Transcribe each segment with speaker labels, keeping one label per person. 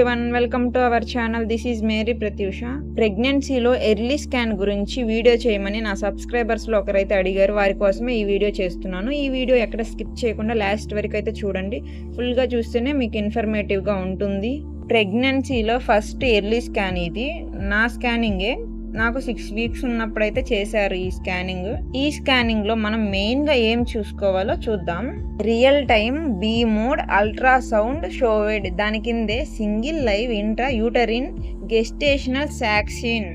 Speaker 1: everyone, welcome to our channel. This is Mary Pratyusha. Pregnancy లో early scan గురించి video చేయమని నా subscribers లో ఒకరైతే అడిగారు. వారి కోసమే ఈ వీడియో చేస్తున్నాను. ఈ వీడియో ఎక్కడ స్కిప్ చేయకుండా లాస్ట్ వరకు అయితే చూడండి. ఫుల్ గా చూస్తేనే మీకు ఇన్ఫర్మేటివ్ గా ఉంటుంది. ప్రెగ్నెన్సీలో ఫస్ట్ ఎర్లీ స్కాన్ ఇది. నా స్కానింగే. నాకు 6 వీక్స్ ఉన్నప్పుడైతే చేశారు ఈ స్కానింగ్. ఈ స్కానింగ్ లో మనం మెయిన్ గా ఏం చూసుకోవాలో చూద్దాం. Real time B mode ultrasound showed, దాని కిందే single live intrauterine gestational sac seen.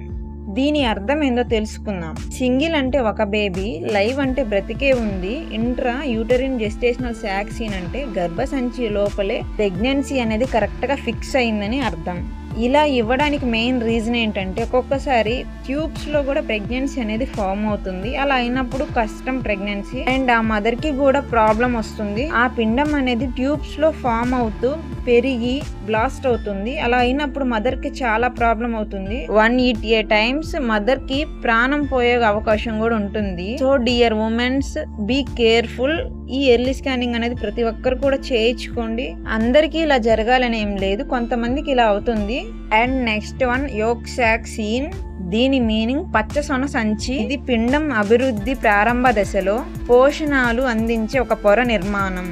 Speaker 1: దీని అర్థం ఏందో తెలుసుకుందాం. సింగిల్ అంటే ఒక బేబీ, లైవ్ అంటే బ్రతికే ఉంది, ఇంట్రా యూటరిన్ గెస్టేషనల్ సాక్సిన్ అంటే గర్భసంచి లోపలే ప్రెగ్నెన్సీ అనేది కరెక్ట్ గా ఫిక్స్ అయిందని అర్థం. ఇలా ఇవ్వడానికి మెయిన్ రీజన్ ఏంటంటే ఒక్కొక్కసారి ట్యూబ్స్ లో కూడా ప్రెగ్నెన్సీ అనేది ఫామ్ అవుతుంది. అలా అయినప్పుడు కష్టం ప్రెగ్నెన్సీ, అండ్ ఆ మదర్ కి కూడా ప్రాబ్లం వస్తుంది. ఆ పిండం అనేది ట్యూబ్స్ లో ఫామ్ అవుతూ పెరిగి బ్లాస్ట్ అవుతుంది. అలా అయినప్పుడు మదర్ కి చాలా ప్రాబ్లం అవుతుంది. 180 టైమ్స్ మదర్ కి ప్రాణం పోయే అవకాశం కూడా ఉంటుంది. So dear womens, be careful. ఈ ఎర్లీ స్కానింగ్ అనేది ప్రతి ఒక్కరు కూడా చేయించుకోండి. అందరికీ ఇలా జరగాలని ఏం లేదు, కొంతమందికి ఇలా అవుతుంది. And next one yolk sac seen. దీని మీనింగ్ పచ్చసొన సంచి. ఇది పిండం అభివృద్ధి ప్రారంభ దశలో పోషణాలు అందించే ఒక పొర నిర్మాణం.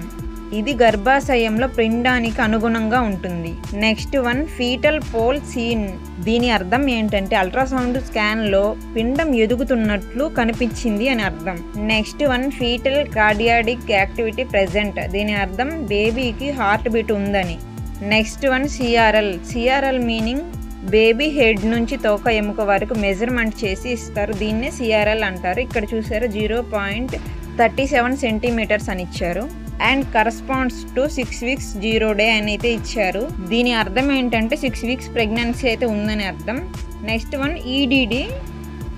Speaker 1: ఇది గర్భాశయంలో పిండానికి అనుగుణంగా ఉంటుంది. Next one fetal pole seen. దీని అర్థం ఏంటంటే అల్ట్రాసౌండ్ స్కాన్ లో పిండం ఎదుగుతున్నట్లు కనిపించింది అని అర్థం. Next one fetal cardiac activity present. దీని అర్థం బేబీకి హార్ట్ బీట్ ఉందని. Next one CRL. CRL meaning baby head నుంచి తోక ఎముక వరకు మెజర్మెంట్ చేసి ఇస్తారు. దీన్నే సిఆర్ఎల్ అంటారు. ఇక్కడ చూసారు 0.37 సెంటీమీటర్స్ అని ఇచ్చారు. And corresponds to 6 weeks 0 day అని అయితే ఇచ్చారు. దీని అర్థం ఏంటంటే 6 వీక్స్ ప్రెగ్నెన్సీ అయితే ఉందని అర్థం. Next one EDD.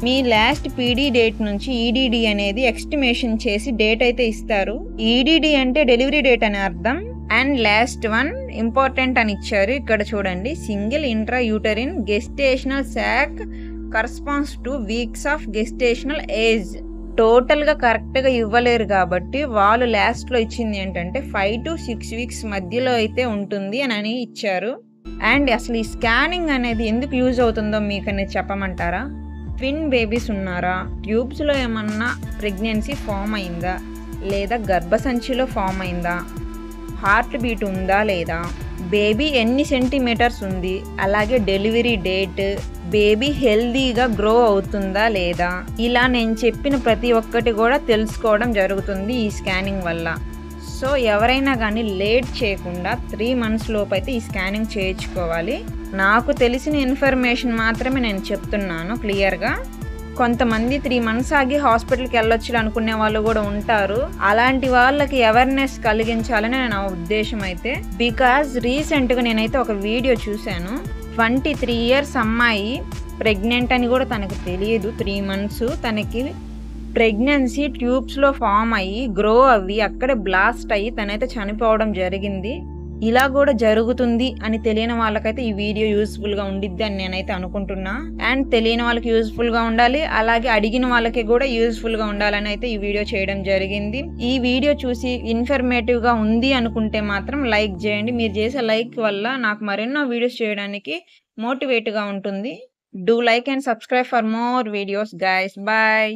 Speaker 1: మీ లాస్ట్ పీడీ డేట్ నుంచి ఈడిడి అనేది ఎస్టిమేషన్ చేసి డేట్ అయితే ఇస్తారు. ఈడిడి అంటే డెలివరీ డేట్ అని అర్థం. అండ్ లాస్ట్ వన్ ఇంపార్టెంట్ అని ఇచ్చారు. ఇక్కడ చూడండి, single intrauterine gestational sac corresponds to weeks of gestational age. Total గా కరెక్ట్ గా ఇవ్వలేరు కాబట్టి వాళ్ళు లాస్ట్ లో ఇచ్చింది ఏంటంటే 5 to 6 వీక్స్ మధ్యలో అయితే ఉంటుంది అని ఇచ్చారు. అండ్ అసలు ఈ స్కానింగ్ అనేది ఎందుకు యూజ్ అవుతుందో మీకు అనేది చెప్పమంటారా? ట్విన్ బేబీస్ ఉన్నారా? ట్యూబ్స్ లో ఏమన్నా ప్రెగ్నెన్సీ ఫామ్ అయిందా, లేదా గర్భసంచిలో ఫామ్ అయిందా, హార్ట్ బీట్ ఉందా లేదా, బేబీ ఎన్ని సెంటీమీటర్స్ ఉంది, అలాగే డెలివరీ డేట్, బేబీ హెల్దీగా గ్రో అవుతుందా లేదా, ఇలా నేను చెప్పిన ప్రతి ఒక్కటి కూడా తెలుసుకోవడం జరుగుతుంది ఈ స్కానింగ్ వల్ల. సో ఎవరైనా కానీ లేట్ చేయకుండా 3 months లోపు అయితే ఈ స్కానింగ్ చేయించుకోవాలి. నాకు తెలిసిన ఇన్ఫర్మేషన్ మాత్రమే నేను చెప్తున్నాను క్లియర్గా. కొంతమంది 3 months ఆగి హాస్పిటల్కి వెళ్ళొచ్చు అనుకునే వాళ్ళు కూడా ఉంటారు. అలాంటి వాళ్ళకి అవేర్నెస్ కలిగించాలని నా ఉద్దేశం అయితే. బికాజ్ రీసెంట్గా నేనైతే ఒక వీడియో చూశాను. 23 years అమ్మాయి ప్రెగ్నెంట్ అని కూడా తనకు తెలియదు. 3 months తనకి ప్రెగ్నెన్సీ ట్యూబ్స్లో ఫామ్ అయ్యి గ్రో అవ్వి అక్కడే బ్లాస్ట్ అయ్యి తనైతే చనిపోవడం జరిగింది. ఇలా కూడా జరుగుతుంది అని తెలియని వాళ్ళకైతే ఈ వీడియో యూస్ఫుల్గా ఉండిద్ది అని నేనైతే అనుకుంటున్నా. అండ్ తెలియని వాళ్ళకి యూస్ఫుల్గా ఉండాలి, అలాగే అడిగిన వాళ్ళకి కూడా యూస్ఫుల్గా ఉండాలని అయితే ఈ వీడియో చేయడం జరిగింది. ఈ వీడియో చూసి ఇన్ఫర్మేటివ్గా ఉంది అనుకుంటే మాత్రం లైక్ చేయండి. మీరు చేసే లైక్ వల్ల నాకు మరెన్నో వీడియోస్ చేయడానికి మోటివేట్గా ఉంటుంది. Do like and subscribe for more videos guys. Bye.